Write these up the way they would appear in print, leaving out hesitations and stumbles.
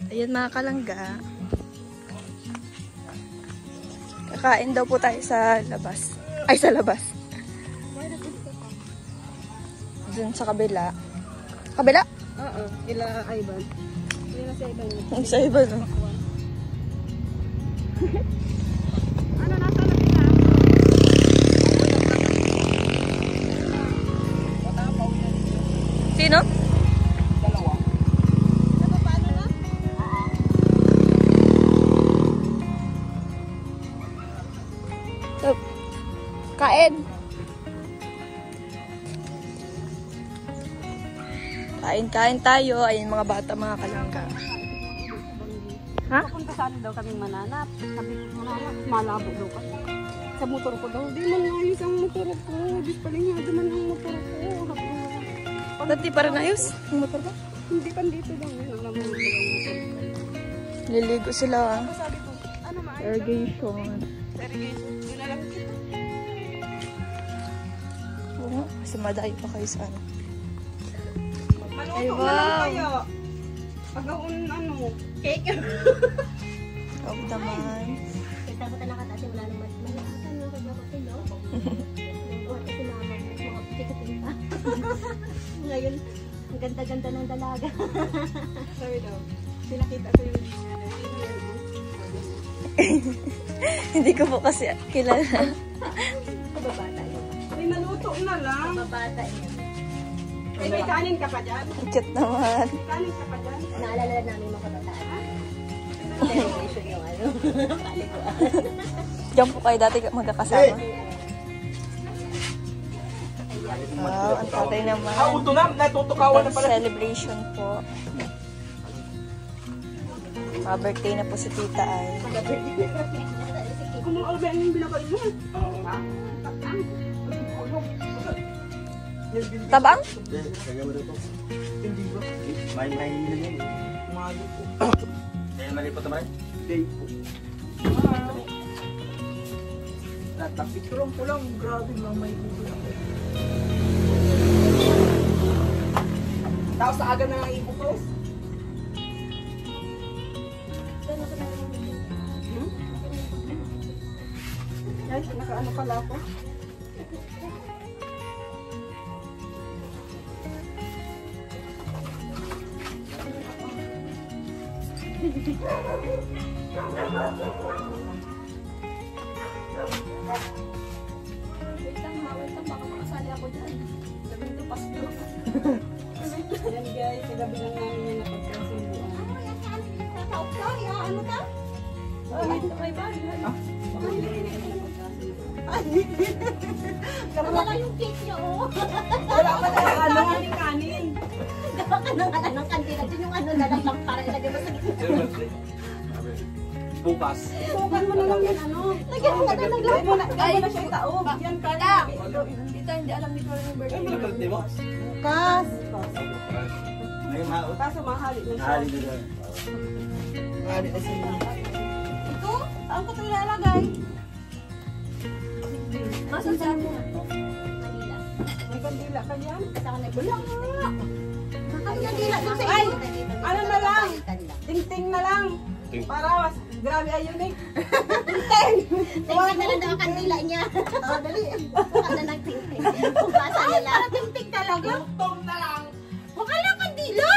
Ayan mga kalangga. Kakain daw po tayo sa labas. Ay, sa labas. Dun sa kabila. Kabila? Oo, ila Ivan. Ila sa Ivan. Sa Ivan, no? Ano nasa labas na? Sino? Dalawa. Ano paano na? So, kain. Kain tayo. Ayun mga bata, mga kalangga. Ha? Papunta sa ano daw kaming mananap. Sabi ko, mananap, malabo daw kasi. Sa motor ko daw, di man ayos ang motor ko. Di palingado man ang motor ko. Dati para na ayos ang motor ba? Hindi pa dito daw yun. Alam mo yung motor. Liligo sila. Sabi ko, ano maayos? Irrigation. Irrigation. Yun na lang kita. Oo nga, kasi madayo pa kayo sa ano. Maluto Ay, na wow. lang kayo. Pag-aun ano, cake. Oo naman. Kita ko talaga kasi wala naman. Malakasan yung kaglakotin, no? Nagbuhat kasi mama mo, mga pitikitin pa. Ngayon, ang ganda-ganda ng dalaga. Sabi daw, pinakita ko yung Hindi ko po kasi kilala. Kababata yun. may maluto na lang. Kababata yun. Ay, may kanin ka pa dyan? Cute naman. Kanin ka pa dyan? Naalala na namin mga kabataan. Celebration yung ano. Paliguan. Diyan po kayo dati magkakasama. Wow, ang tatay naman. Ito na, natutukawan na pala. Celebration po. Pa-birthday na po si Tita ay. Kung mga alabay ang binakain mo. Ha? Tabang? Hindi ba? May na yan. Mali po. Kaya mali po naman? Day po. Natapit ko lang po lang. Grabe lang may buto lang. Tapos sa aga na lang iputos. Yan, naka-ano pala ako. Wait lang, baka makasali ako dyan. Sabi nito, pasto. Yan guys, kagabi lang namin yung napagkasunduan. Ano yan sa amin yung tataok ka? Ano ka? May bahay. Wala lang yung cake niya, oh. Wala pa na ano ang kanin. Gawa ka ng ala ng kandila. Dyan yung ano na lang para ilagay mo sa gitna. Bukas. Sukan mo na lang yan ano. Lagyan mo na lang ng Lagyan mo na siya itaog. Yan kanin. Tita, hindi alam ni Flor yung birthday. Ay, wala birthday mo? Bukas. Ngayon mahal. Kaso mahali na siya. Mahali na lang. Mahali na siya. Ito? Saan ko ito ilalagay? Masan sa atin? Manila. May kandila ka dyan? Saan ka wala nga. Ang nandila doon sa Ay, iyo. ano na lang? Ting-ting na lang. Para grabe ay unique. Ting-ting! Tingnan na lang daw ang kandila niya. Oh, dali. Buka na ng ting-ting. Bubasa nila. Para ting-ting talaga. Tong na lang. Huwag ka lang kandila!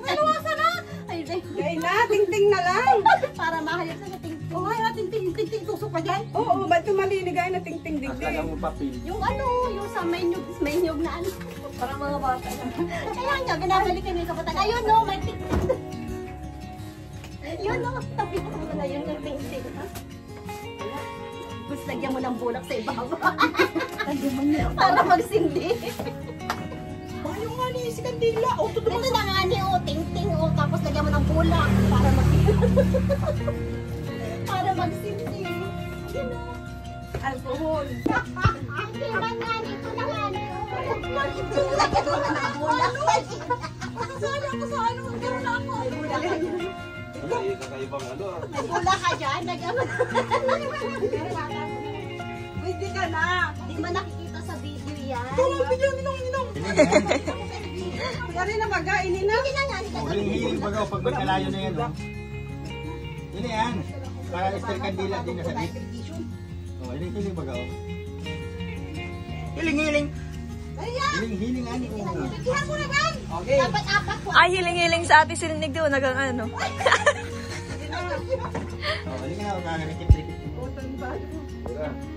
Kalawasa na! Ay, Kaya na, ting-ting na lang. para mahalip sa ting-ting. Oo, nga, ting-ting tusok pa dyan. Oo, ba't tumalinigay na ting-ting Akala digdig? mo papel. Yung ano, yung sa may nyug na ano. Para mga bata. Kaya nga, binabalikan yung kapatid. Ayun no, may ting-ting. Yun no, tabi ko muna yun yung ting-ting. Gusto lagyan mo ng bulak sa ibabaw. Para magsindi. Ayaw nga ni si Kandila. O, Ito na nga ni, oh, ting-ting, oh, tapos lagyan mo ng bulak para para magsindi. Yun, oh. alcohol. Hindi man nga, ito na nga ni, oh. Lagyan mo na ng bulak. Masasali ako sa ano, meron na ako. May bulak ka dyan. Ay, kakaibang ano. May bulak ka dyan, lagyan mo na. Pwede ka na. Hindi man nakikita sa video yan. Ito lang, video, ninong. Yari na baga, ini na. Hiling baga pag magkalayo na yan. Oh. Ini yan. Para Esther Candila din nasa dito. Oh, hiling baga. Oh. Hiling. Hiling ani. Okay. Dapat apat po. Ay, hiling-hiling sa ate silinig doon. Nagang ano. Oh, hiling na. Kakarekit-rekit.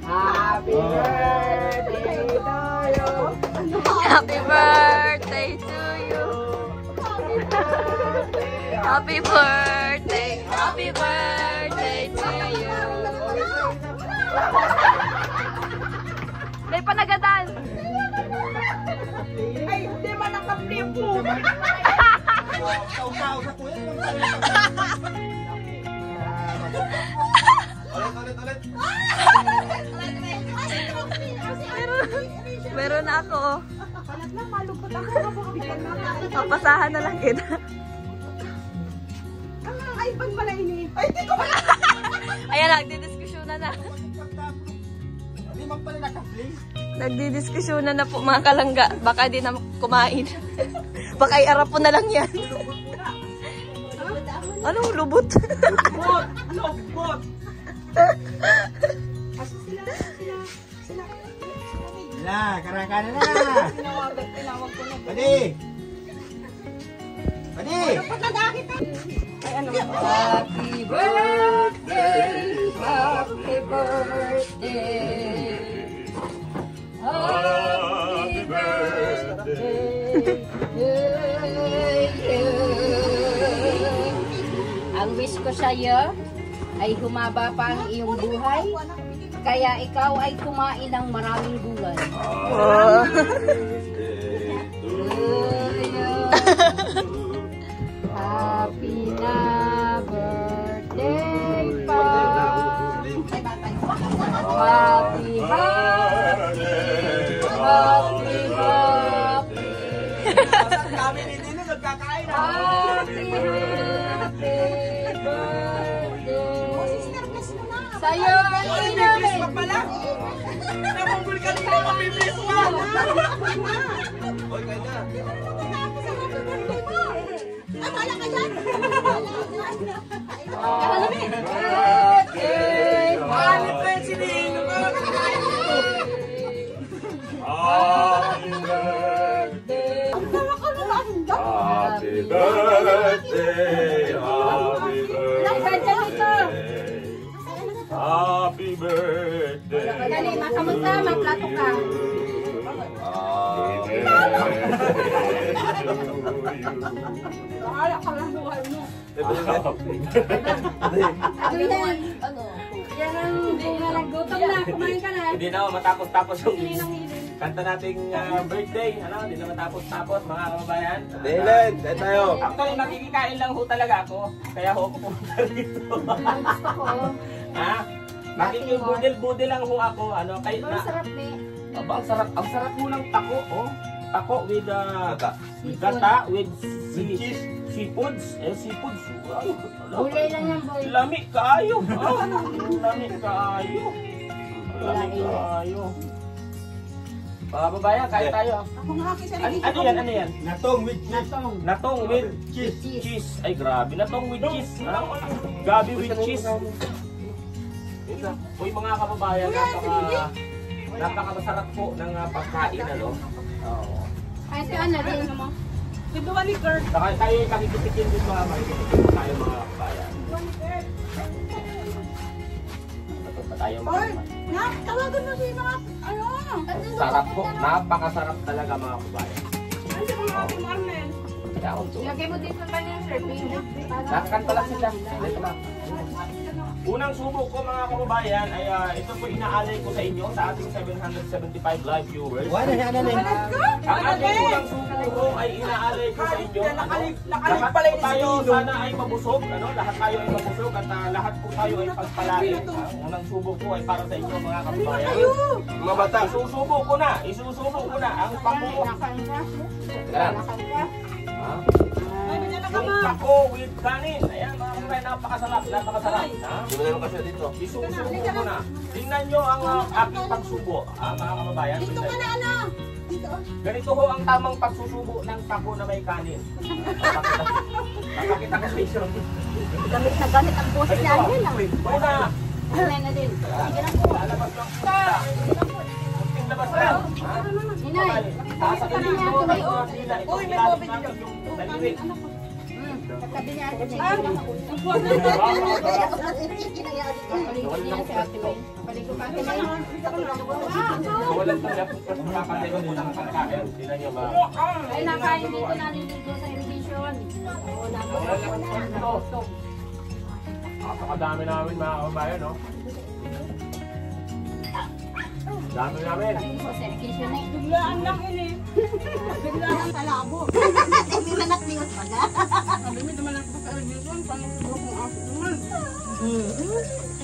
Happy birthday to you. Happy birthday to you. Happy birthday. Happy birthday to you. May panagadan. Ay, hindi man nakaplip mo. Kaukaw sa kuya. Ulit. Meron na ako. Palat na, malupot ako. Bigyan na ako. Papasahan na lang kita. Ang iPhone pala ini. Ay, di ko pala. Ayan, nagdidiskusyonan na. Hindi man pala naka-play. Nagdidiskusyonan na po mga kalangga. Baka di na kumain. Baka iarap po na lang yan. Anong lubot? Lubot. Sila, karaka na. Tinawag ko na. Padi. Ay, ano ba? Happy birthday. Happy birthday. Happy birthday to you. Ang wish ko sa iyo ay humaba pa ang iyong buhay. Kaya ikaw ay kumain ng maraming gulay. Oh. Happy na birthday pa. Happy birthday. Happy Kami ni Dino nagkakain. Happy birthday. Sa'yo ang inumin. Namungul ka rin na mapipis mo. Oy, kaya na. Wala ka dyan. Birthday. Happy birthday. Happy birthday. Happy birthday, happy birthday, happy birthday. Dali, makamunta, maplato ka. Happy birthday to you. Akala ka lang buhay mo. Yan ang bunga ng gutom na. Kumain ka na. Hindi na matapos-tapos yung kanta nating birthday. Hindi na matapos-tapos mga kababayan. Dylan, tayo. Actually, makikikain lang ho talaga ako. Kaya ho ako pumunta rito. Gusto ko. Ha? Makikibudil-budil lang ho ako. Kahit Pero na... sarap ni. Aba, ang sarap mo ng tako. Tako with gata, with cheese. Seafoods. Seafoods. Gulay lang yan, boy. Lami kaayo. Lami kaayo. Lami kaayo. Mga babayan, kain tayo. Ako nga kasi Ano yan? Natong with cheese. Natong with Cheese. cheese. Ay, grabe. Natong with cheese. Gabi with cheese. Uy, mga kababayan, napakamasarap po ng pagkain, ano? Ay, ito ano din mo. Ito ba ni Kurt? Saka tayo makikitikin dito, makikitikin po tayo mga kababayan. Ito pa tayo mga kababayan. Tawagan mo siya mga, ano? Sarap po. Napakasarap talaga mga kababayan. Ano siya mga Arnel? Kaya ako to. Lagay mo dito ba niya serving? Nakakanta lang sila. Dito na. Unang subok ko mga kababayan ay ito po inaalay ko sa inyo sa ating 775 live viewers. Wala na ano na. Ang ating unang subok ko ay inaalay ko sa inyo. Lahat po tayo sana ay mabusog. Lahat tayo ay mabusog at lahat po tayo ay pagpalain. Ang unang subok ko ay para sa inyo mga kababayan. Mga bata. Isusubok ko na ang pako. Yung pako with kanin. Ayan mga kababayan, napakasarap. Hindi naman kasi dito. Isusubo ko na. Tingnan nyo ang aking pagsubo. Mga kababayan. Dito ka na ano? Dito Ganito ho ang tamang pagsusubo ng pako na may kanin. Pakita ko sa inyo. Gamit na gamit ang boses niya. Yan lang. Una, Ayan na din. Sige lang po. lalabas lang po. Kunting labas lang. Inay. Nasa dito ng mga dila. Uy, may COVID dito. Daliwit. Sabi niya. Walang tulap. Makakaliwan mo ng pagkain. Sila nyo ba? Ay, nakain dito naliligo sa irrigation. Napakadami namin mga kabayan, no? Dami namin. Sa irrigation na. Biglaan lang ini. Biglaan sa labo. Hindi na nakliwas pa ga. Sabi mo naman ako sa irrigation. Paano ko kung ako naman?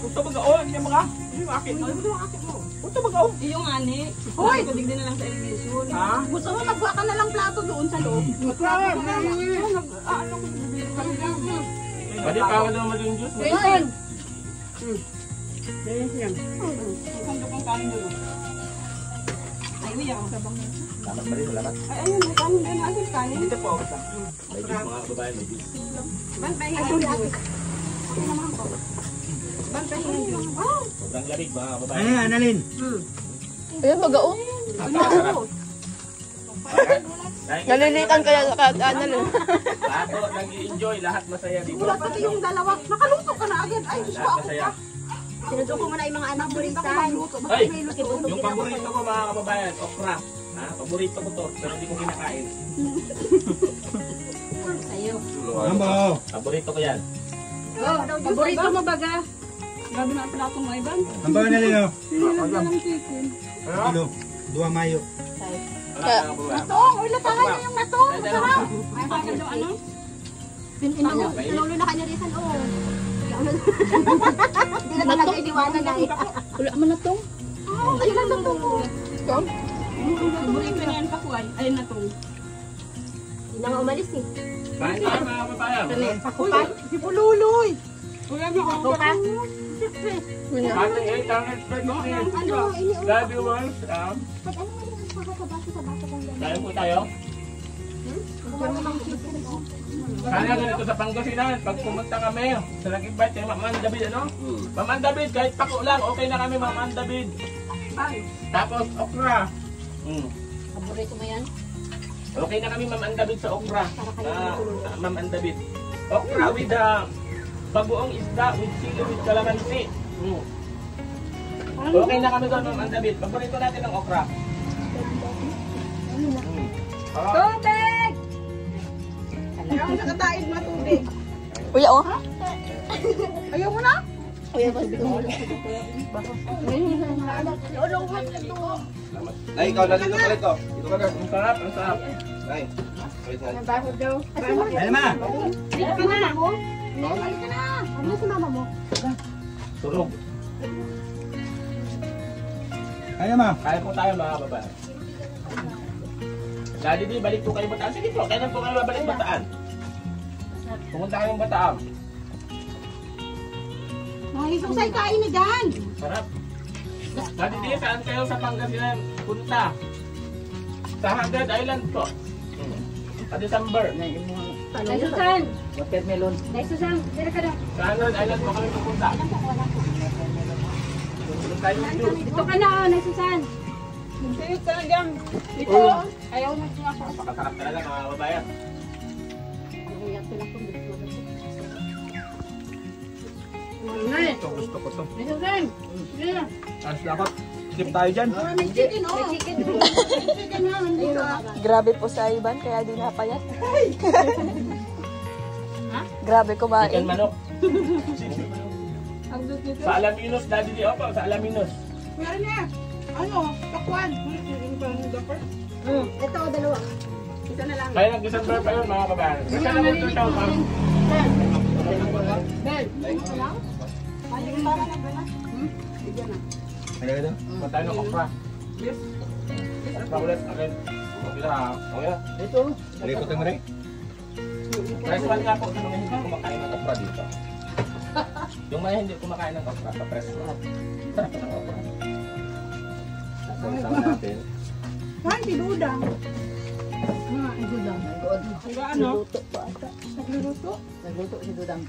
Gusto ba gaon? Hindi mga? Hindi mo akit. Gusto ba gaon? Yung ani. Hoy! Tubig din na lang sa irrigation. Ha? Gusto mo magbuha ka na lang plato doon sa loob. Magplato ka na lang. Ano ko bibili ka lang. Pwede pa ako naman yung juice. Jason! Jason. Sando kong kanin doon. Ay, uy ako sa bangin. Salamat pa rin, salamat. Ay, ayun, may kanin doon. Ayun, kanin. Dito po ako sa. May juice mga kababayan, may juice. Bantayin doon. Bantayin doon. Sobrang lamig mga kababayan. Ano yan, Annalyn? Ayan, magaong. Napakasarap. Nalilikan kaya sa kaanal eh. Lahat po nag-i-enjoy, lahat masaya dito. Wala pati yung dalawa. Nakaluto ka na agad. Ay, gusto Lahat ako masaya. Sinusuko mo na yung mga anak mo rin Ako sa. magluto. Ay, Bakit may luto? yung paborito ko mga kababayan, okra. Ha? Paborito ko to, pero hindi ko kinakain. Sa'yo. Ambaw. Paborito ko yan. Paborito mo baga? Grabe na ang platong mga iban. Ambaw, Annalyn, oh. Hinilag na lang chicken. Kilo. 2 Mayo. Wala mga kababayan. Natong! Uy, latahan niyo yung natong! Masarap! Ay, bakit yung ano? Pinulo na kanya rin sa loob. Hindi naman nag-idiwanan na eh. Wala man na tong. Ayun ang natong mo. Paborito niya yan pakuay. Ay, natong. Hindi na nga umalis eh. Kain tayo mga kababayan. Pakuay? Si Pululoy! Kuya niyo ako pa. Ating 800 per Ano, iniulit. Love you once. Pag ano nga naman sa basa kong gano'n. Kain po tayo. Sana ganito sa Pangasinan, pag pumunta kami, sa nag-invite kay Ma'am David, ano? Ma'am David, kahit pako lang, okay na kami Ma'am David. Tapos okra. Paborito mo yan? Okay na kami Ma'am David sa okra. Ma'am David. Okra with bagoong isda, with sili, with calamansi. Okay na kami doon Ma'am David. Paborito natin ang okra. Tubig! Ayaw mo nakataid na tubig. Kuya, oh. Ayaw mo na? Nay, ikaw na dito ulit ko. Dito ka na. Ang sarap, ang sarap. Nay. Bakit daw? Ay, ma. Dito ka na. Balik ka na. Ano si mama mo? Surog. Ay, ma. Kaya po tayo mga babae. Daddy di, balik po kayo Bataan. Sige po, kailan po kayo babalik Bataan? Pumunta kayong Bataan. Susay kain na dyan. Sarap. Daddy di, saan kayo sa Pangasinan punta? Sa Hagad Island po. Sa December. Nay Susan! Nay Susan, dira ka na. Sa Hagad Island po kami pupunta. Tulong tayo ng Diyos. Dito ka na, Nay Susan. Siyot ka na dyan. Dito. Ayaw na siya ako. Napakasarap talaga mga babayan. Nay, Gusto ko to. Nay Susan. Sige na. Tapos dapat tip tayo dyan. May chicken oh. May chicken doon. Chicken nga, nandito. Grabe po sa iban, kaya di napayat. Grabe kumain. Chicken manok. Ang dito. Sa Alaminos, Daddy di, opo, sa Alaminos. Meron niya. Ano? Takwan. Hindi pa ng dapper. Ito, dalawa. Isa na lang. Kaya nag-December pa yun mga babayan. Kasi na mo ito siya, ma'am. Bel. Ay, yung tama na ba na? Sige na. Ano ka to? Punta tayo ng okra. Yes. Okra ulit, again. Okay na ha. Okay na. Dito. Likot mo rin. Press one nga po sa mga hindi kumakain ng okra dito. Yung mga hindi kumakain ng okra, pa-press one. Sarap ng okra. Sasaw natin. Kain, tinudang. Nagluto pa ata. Nagluluto? Nagluto si Dudang.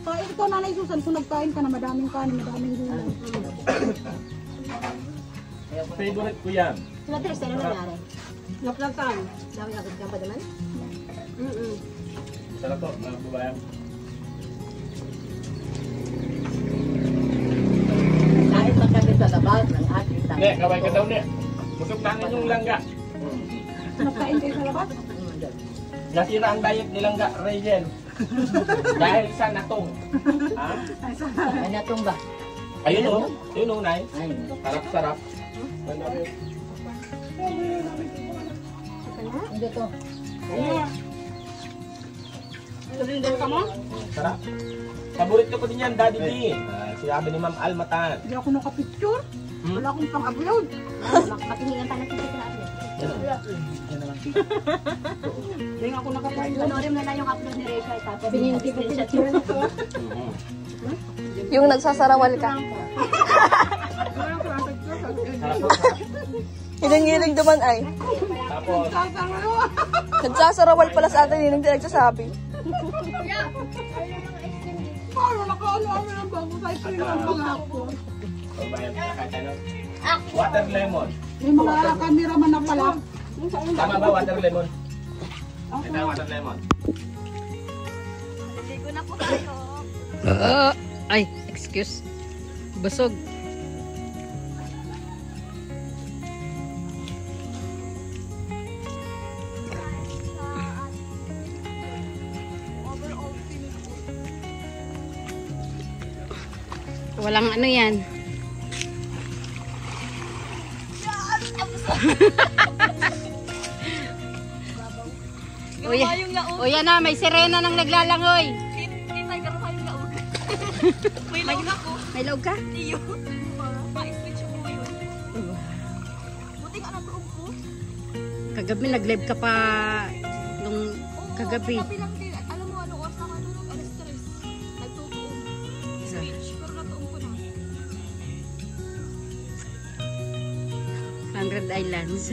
Kain ito, Nanay Susan, kung nagkain ka na madaming kanin, madaming gulay. Favorite ko yan. Sila Tres, ano nangyari? Naplatan. Dami agad ka ba naman? Sarap to, mga babayan. Kahit magkakit sa labas ng ating Hindi, kaway ka daw niya. Busog namin yung langga. Nagkain kayo sa labas? Nasira ang diet ni Langga, Rachel. Dahil sa natong. Ha? Ay, natong ba? Ayun o. Ayun o, Nay. Ay, Sarap-sarap. hindi to. Surinder ka mo? Sarap. Paborito ko din yan, Daddy D. Sinabi ni Ma'am Almatan. Hindi ako nakapicture. Wala akong pang-upload. Matingin tayo ng picture natin. Hindi nga ako nakapicture. Panorin mo na yung upload ni Rachel. Tapos screenshot yun. Yung nagsasarawal ka. Hiling-hiling naman ay. Tapos, Nagsasarawal pala sa atin, yun ang nagsasabi. Ano, nakaano-ano ng bago sa ice cream ang pangako. babayan, kahit ano. Water lemon. May mga cameraman na pala. Tama ba, water lemon? Ito ang water lemon. Ay, excuse. Busog. Walang ano yan. Uya na, may sirena nang naglalangoy. May laog ako. May laog ka? Iyo. Pa-switch mo yun. Buti nga natuog ko. Kagabi nag-live ka pa nung kagabi. Sabi lang din. Alam mo ano oras na kanulog? Alas 3. Nagtutuog. Switch. Pero natuog ko na. 100 Islands.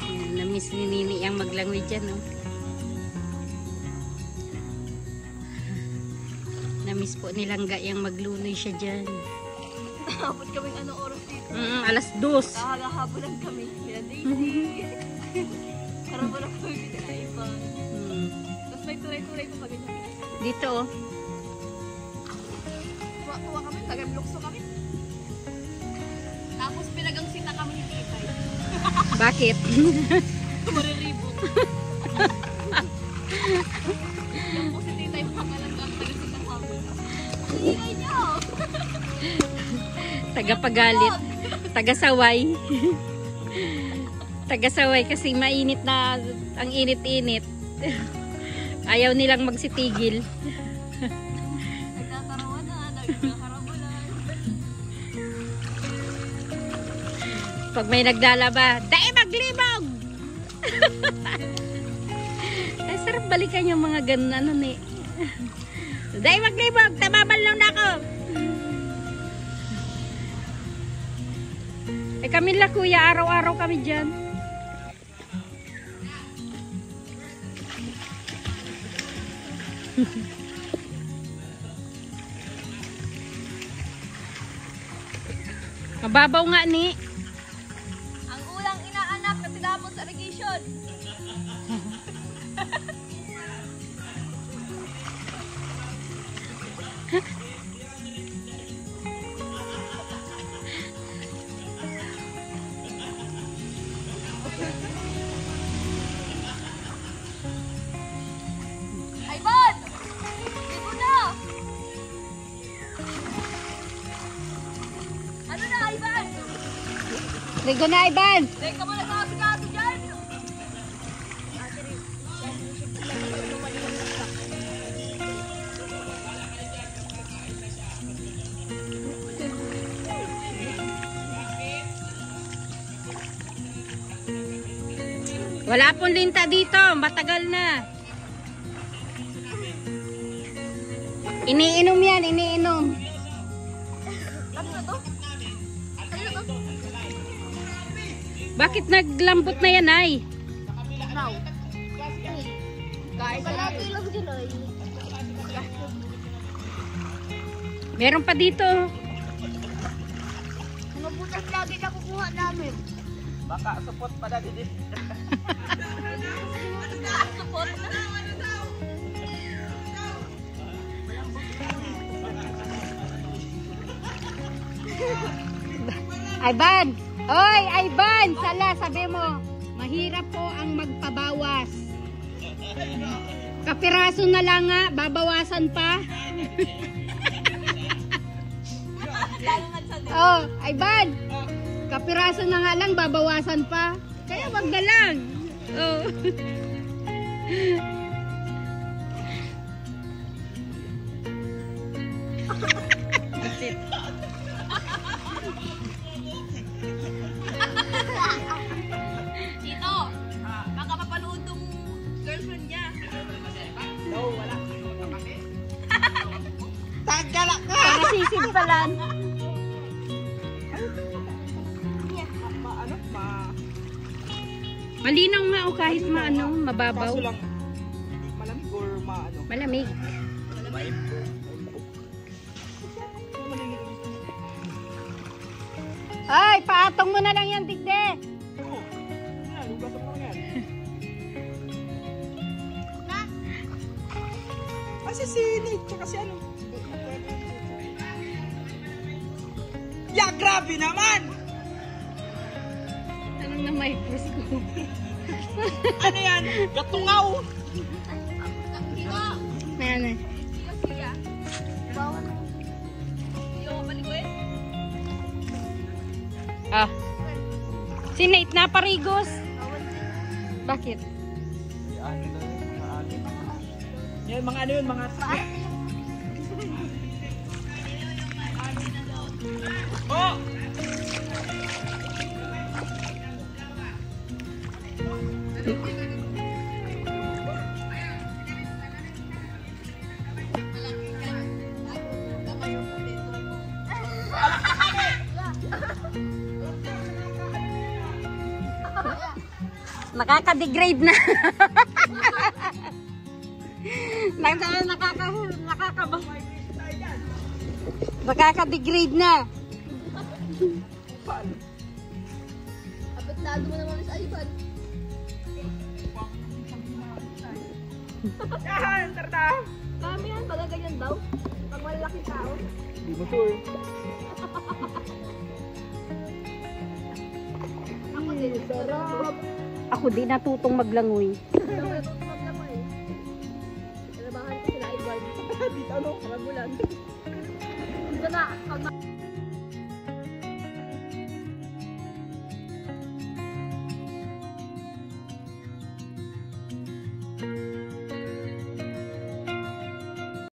Yan, na-miss ni Nini ang maglangoy dyan, no? Na-miss po ni Langga yung maglunoy siya dyan. Nakapot kaming anong oras dito. Alas 2. Nakakahabulan kami. Kaya Daisy. Karabala kami pinaipan. Tapos may turay-turay ko pa ganyan. Dito, oh. Tuwa kami. Taga-blokso kami. Tapos pinagangsita kami ni Titay. Bakit? Mariribot. Yung po si Titay makakalanggang taga-sita kami. Ang ingay niyo! Tagapagalit. Tagasaway. Tagasaway kasi mainit na ang init-init. Ayaw nilang magsitigil. Nagkakarawan na. Nagkakarabulan. Pag may naglalaba, dahil maglibog! Ay, sarap balikan yung mga ganun ano ni. Dahil maglibog, tababalaw na ako! Eh kami la kuya, araw-araw kami dyan. Mababaw nga ni. Ang ulang inaanak na tinapon sa irrigation. Ivan! Ligo na! Ano na, Ivan? Ligo na, Ivan! Teka mo na sa asikaso dyan! Wala pong linta dito, matagal na. Iniinom yan, iniinom. Ano na to? Ano na to? Bakit naglambot na yan ay? Guys, palagi lang dyan ay. Meron pa dito. Mga butas lagi na kukuha namin. Baka support pa dati din. Support na. Ivan! Oy, Ivan! Sala, sabi mo, mahirap po ang magpabawas. Kapiraso na lang nga, babawasan pa. Oh, Ivan! Kapiraso na nga lang, babawasan pa. Kaya wag na lang. Oh. That's it. Tito, baka mapanood tong girlfriend niya. Para sisimbalan. Malinaw nga o kahit maano, mababaw. Kaso lang, malamig or maano? Malamig. Ay, paatong mo na lang yan, Tigde. Oo. Yan, hugasan mo lang yan. Kasi si Nate, tsaka si ano? Ya, grabe naman! Tanong na microscope. Ano yan? Gatungaw! Ayan. Bawal. Hindi ako paliguin. Ah. Si Nate naparigos. Bakit? Yan, mga ano yun, mga... Oh! Nakaka-degrade na. Nakaka-degrade na. Apektado mo naman sa iPad. Yan, tarta! Kami yan, baga ganyan daw. Pag malaki tao. Hindi mo sure. Ako din. Sarap. Ako din natutong maglangoy. Ako natutulog naman eh. Trabahan ko sila iPad. Dito ano? Mga bulan. Dito na.